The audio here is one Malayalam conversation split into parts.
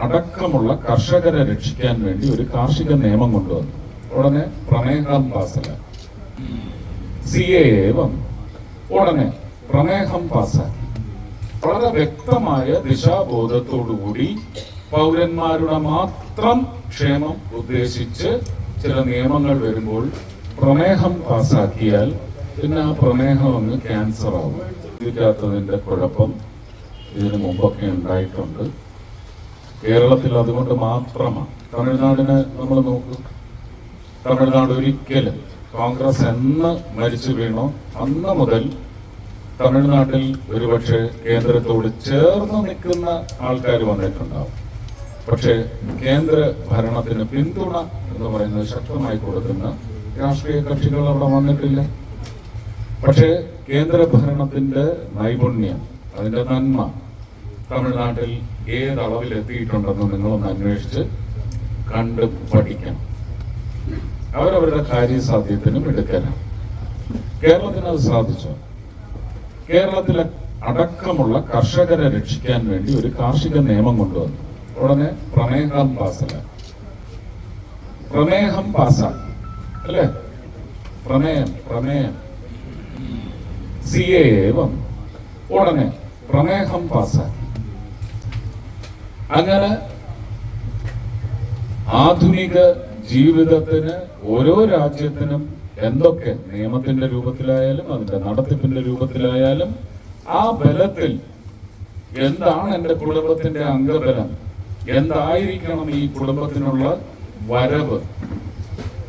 അടക്കമുള്ള കർഷകരെ രക്ഷിക്കാൻ വേണ്ടി ഒരു കാർഷിക നിയമം കൊണ്ടുവന്നു. ഉടനെ പ്രമേഹം പാസ്സാക്കി. CAA വന്നു. ഉടനെ പ്രമേഹം പാസ്സാക്കി. വളരെ വ്യക്തമായ ദിശാബോധത്തോടുകൂടി പൗരന്മാരുടെ മാത്രം ക്ഷേമം ഉദ്ദേശിച്ച് ചില നിയമങ്ങൾ വരുമ്പോൾ പ്രമേഹം പാസ്സാക്കിയാൽ പിന്നെ ആ പ്രമേഹം അങ്ങ് ക്യാൻസർ ആവും. ഇതിനകത്തതിന്റെ കുഴപ്പം ഇതിനു മുമ്പൊക്കെ ഉണ്ടായിട്ടുണ്ട്. കേരളത്തിൽ അതുകൊണ്ട് മാത്രമാണ്. തമിഴ്നാടിനെ നമ്മൾ നോക്കും. തമിഴ്നാട് ഒരിക്കലും കോൺഗ്രസ് എന്ന് മരിച്ചു വീണോ അന്ന് മുതൽ തമിഴ്നാട്ടിൽ ഒരുപക്ഷെ കേന്ദ്രത്തോട് ചേർന്ന് നിൽക്കുന്ന ആൾക്കാർ വന്നിട്ടുണ്ടാവും. പക്ഷേ കേന്ദ്ര ഭരണത്തിന് പിന്തുണ എന്ന് പറയുന്നത് ശക്തമായി കൊടുക്കുന്ന രാഷ്ട്രീയ കക്ഷികൾ അവിടെ വന്നിട്ടില്ല. പക്ഷേ കേന്ദ്ര ഭരണത്തിന്റെ നൈപുണ്യം, അതിന്റെ നന്മ തമിഴ്നാട്ടിൽ ഏതളവിൽ എത്തിയിട്ടുണ്ടെന്ന് നിങ്ങളൊന്ന് അന്വേഷിച്ച് കണ്ട് പഠിക്കണം. അവരവരുടെ കാര്യസാധ്യത്തിനും എടുക്കണം. കേരളത്തിന് അത് സാധിച്ചു. കേരളത്തിലെ അടക്കമുള്ള കർഷകരെ രക്ഷിക്കാൻ വേണ്ടി ഒരു കാർഷിക നിയമം കൊണ്ടുവന്നു. ഉടനെ പ്രമേഹം പാസ്സാക്കി. പ്രമേഹം പാസ്സാക്കി അല്ലേ? പ്രമേയം CAA വന്നു. ഉടനെ പ്രമേഹം പാസ്സാക്കി. അങ്ങനെ ആധുനിക ജീവിതത്തിന് ഓരോ രാജ്യത്തിനും എന്തൊക്കെ നിയമത്തിന്റെ രൂപത്തിലായാലും അതിന്റെ നടത്തിപ്പിന്റെ രൂപത്തിലായാലും ആ ബലത്തിൽ എന്താണ് എന്റെ കുടുംബത്തിന്റെ അംഗബലം, എന്തായിരിക്കണം ഈ കുടുംബത്തിനുള്ള വരവ്,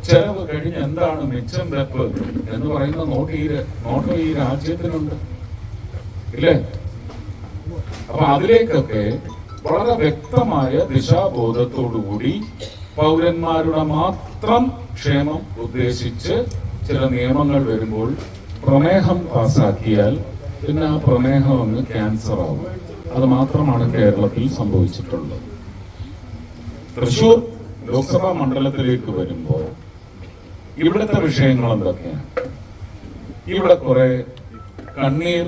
ചെലവ് കഴിഞ്ഞ് എന്താണ് മിച്ചം വെപ്പ് എന്ന് പറയുന്ന നോട്ട് ഈ രാജ്യത്തിനുണ്ട് ഇല്ലേ? അപ്പൊ അതിലേക്കൊക്കെ വളരെ വ്യക്തമായ ദിശാബോധത്തോടുകൂടി പൗരന്മാരുടെ മാത്രം ക്ഷേമം ഉദ്ദേശിച്ച് ചില നിയമങ്ങൾ വരുമ്പോൾ പ്രമേഹം പാസ്സാക്കിയാൽ പിന്നെ ആ പ്രമേഹം അങ്ങ് ക്യാൻസർ ആവും. അത് മാത്രമാണ് കേരളത്തിൽ സംഭവിച്ചിട്ടുള്ളത്. തൃശൂർ ലോക്സഭാ മണ്ഡലത്തിലേക്ക് വരുമ്പോൾ ഇവിടുത്തെ വിഷയങ്ങൾ എന്തൊക്കെയാണ്? ഇവിടെ കുറെ കണ്ണീർ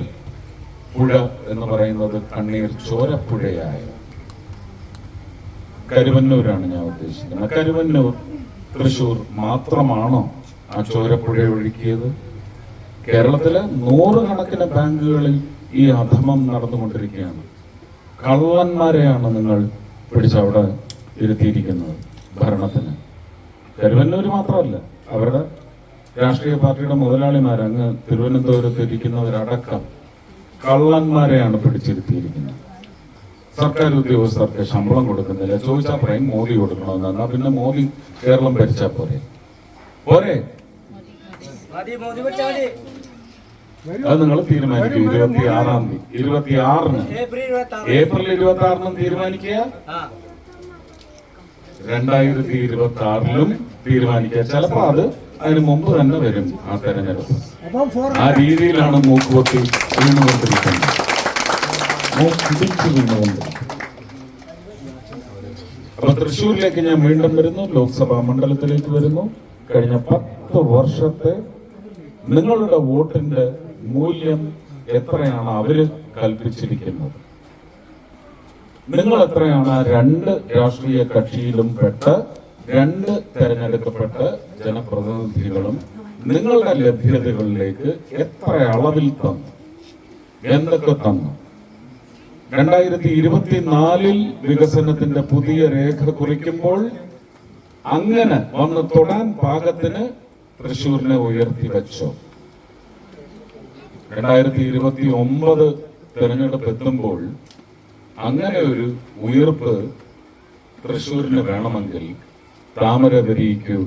പുഴ എന്ന് പറയുന്നത് കണ്ണീർ ചോരപ്പുഴയായ കരുവന്നൂരാണ് ഞാൻ ഉദ്ദേശിക്കുന്നത്. കരുവന്നൂർ തൃശൂർ മാത്രമാണോ ആ ചോരപ്പുഴ ഒഴുക്കിയത്? കേരളത്തിലെ 100 കണക്കിന് ബാങ്കുകളിൽ ഈ അധമം നടന്നുകൊണ്ടിരിക്കുകയാണ്. കള്ളന്മാരെയാണ് നിങ്ങൾ പിടിച്ചവിടെ ഇരുത്തിയിരിക്കുന്നത് ഭരണത്തിന്. കരുവന്നൂർ മാത്രമല്ല, അവരുടെ രാഷ്ട്രീയ പാർട്ടിയുടെ മുതലാളിമാർ അങ്ങ് തിരുവനന്തപുരത്ത് ഇരിക്കുന്നവരടക്കം കള്ളന്മാരെയാണ് പിടിച്ചിരുത്തിയിരിക്കുന്നത്. സർക്കാർ ഉദ്യോഗസ്ഥർക്ക് ശമ്പളം കൊടുക്കുന്നില്ല. ചോദിച്ചാൽ പറയും മോദി കൊടുക്കണമെന്ന്. എന്നാ പിന്നെ മോദി കേരളം ഭരിച്ചാൽ പോരെ? അത് നിങ്ങൾ തീരുമാനിക്കും. 26-ാം തീയതി 26-ന് ഏപ്രിൽ 26-നും തീരുമാനിക്കുക, 2026-ലും തീരുമാനിക്കുക. ചിലപ്പോ അത് അതിന് മുമ്പ് തന്നെ വരും ആ തെരഞ്ഞെടുപ്പ്. ആ രീതിയിലാണ് മൂക്കുപൊട്ടി വീണുകൊണ്ടിരിക്കുന്നത്. അപ്പൊ തൃശ്ശൂരിലേക്ക് ഞാൻ വീണ്ടും വരുന്നു. ലോക്സഭാ മണ്ഡലത്തിലേക്ക് വരുന്നു. കഴിഞ്ഞ 10 വർഷത്തെ നിങ്ങളുടെ വോട്ടിന്റെ മൂല്യം എത്രയാണ് അവര് കൽപ്പിച്ചിരിക്കുന്നത്? നിങ്ങൾ എത്രയാണ് 2 രാഷ്ട്രീയ കക്ഷിയിലും പെട്ട 2 തെരഞ്ഞെടുക്കപ്പെട്ട ജനപ്രതിനിധികളും നിങ്ങളുടെ ലഭ്യതകളിലേക്ക് എത്ര അളവിൽ തന്നു? എന്തൊക്കെ തന്നു? 2024-ൽ വികസനത്തിന്റെ പുതിയ രേഖ കുറിക്കുമ്പോൾ അങ്ങനെ വന്ന് തൊടാൻ പാകത്തിന് തൃശ്ശൂരിനെ ഉയർത്തി വെച്ചോ? 2029 തെരഞ്ഞെടുപ്പ് എത്തുമ്പോൾ അങ്ങനെ ഒരു ഉയർപ്പ് തൃശ്ശൂരിന് വേണമെങ്കിൽ താമര വിരിയിക്കൂ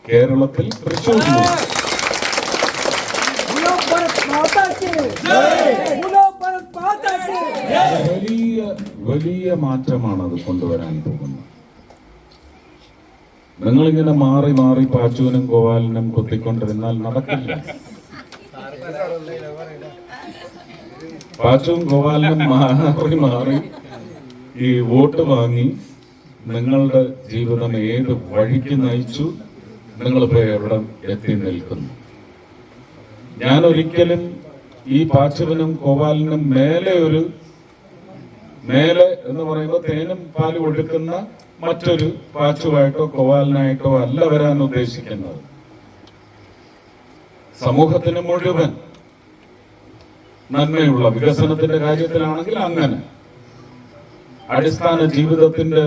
കേരളത്തിൽ, തൃശ്ശൂരിൽ. വലിയ മാറ്റമാണ് അത് കൊണ്ടുവരാൻ പോകുന്നത്. നിങ്ങളിങ്ങനെ മാറി മാറി പാച്ചുവിനും ഗോപാലിനും കൊത്തിക്കൊണ്ടിരുന്നാൽ നടക്കില്ല. പാച്ചുവും ഗോപാലിനും മാറി മാറി ഈ വോട്ട് വാങ്ങി നിങ്ങളുടെ ജീവിതം ഏത് വഴിക്ക് നയിച്ചു, നിങ്ങളിപ്പോ എവിടെ എത്തി നിൽക്കുന്നു? ഞാൻ ഒരിക്കലും ഈ പാച്ചുവിനും ഗോപാലിനും മേലെ ഒരു മേലെ എന്ന് പറയുമ്പോൾ തേനും പാലും ഒഴുക്കുന്ന മറ്റൊരു പാച്ചുവായിട്ടോ കോവാലിനായിട്ടോ അല്ല വരാൻ ഉദ്ദേശിക്കുന്നത്. സമൂഹത്തിന് മുഴുവൻ നന്മയുള്ള വികസനത്തിന്റെ കാര്യത്തിലാണെങ്കിൽ അങ്ങനെ, അടിസ്ഥാന ജീവിതത്തിന്റെ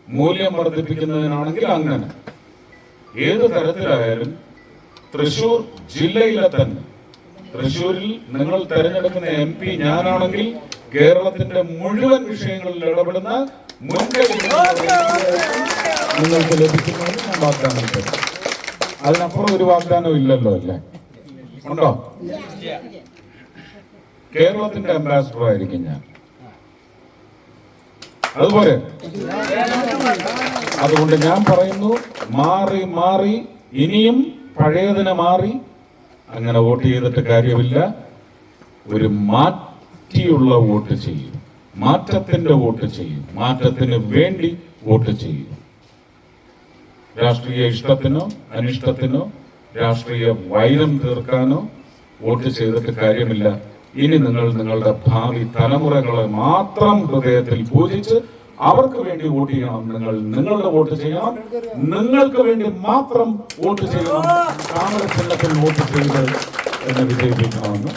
മൂല്യം വർദ്ധിപ്പിക്കുന്നതിനാണെങ്കിൽ അങ്ങനെ, ഏത് തരത്തിലായാലും തൃശൂർ ജില്ലയിലെ തന്നെ, തൃശൂരിൽ നിങ്ങൾ തെരഞ്ഞെടുക്കുന്ന MP ഞാനാണെങ്കിൽ കേരളത്തിന്റെ മുഴുവൻ വിഷയങ്ങളിൽ ഇടപെടുന്ന മുൻകൈ നിങ്ങൾക്ക് ലഭിക്കുമെന്ന് ഞാൻ വാഗ്ദാനം ചെയ്തു. അതിനപ്പുറം ഒരു വാഗ്ദാനം ഇല്ലല്ലോ, അല്ലേ? ഉണ്ടോ? കേരളത്തിന്റെ അംബാസിഡർ ആയിരിക്കും ഞാൻ. അതുപോലെ അതുകൊണ്ട് ഞാൻ പറയുന്നു, മാറി മാറി ഇനിയും പഴയതിനെ മാറി അങ്ങനെ വോട്ട് ചെയ്തിട്ട് കാര്യമില്ല. ഒരു മാറ്റിയുള്ള വോട്ട് ചെയ്യും, മാറ്റത്തിന്റെ വോട്ട് ചെയ്യും, മാറ്റത്തിന് വേണ്ടി വോട്ട് ചെയ്യും. രാഷ്ട്രീയ ഇഷ്ടത്തിനോ അനിഷ്ടത്തിനോ രാഷ്ട്രീയ വൈരം തീർക്കാനോ വോട്ട് ചെയ്തിട്ട് കാര്യമില്ല. ഇനി നിങ്ങൾ നിങ്ങളുടെ ഭാവി തലമുറകളെ മാത്രം ഹൃദയത്തിൽ പൂജിച്ച് അവർക്ക് വേണ്ടി വോട്ട് ചെയ്യണം. നിങ്ങൾ നിങ്ങളുടെ വോട്ട് ചെയ്യണം, നിങ്ങൾക്ക് വേണ്ടി മാത്രം വോട്ട് ചെയ്യണം. താമര ചിഹ്നത്തിൽ വോട്ട് ചെയ്ത് എന്നെ വിജയിപ്പിക്കണമെന്ന്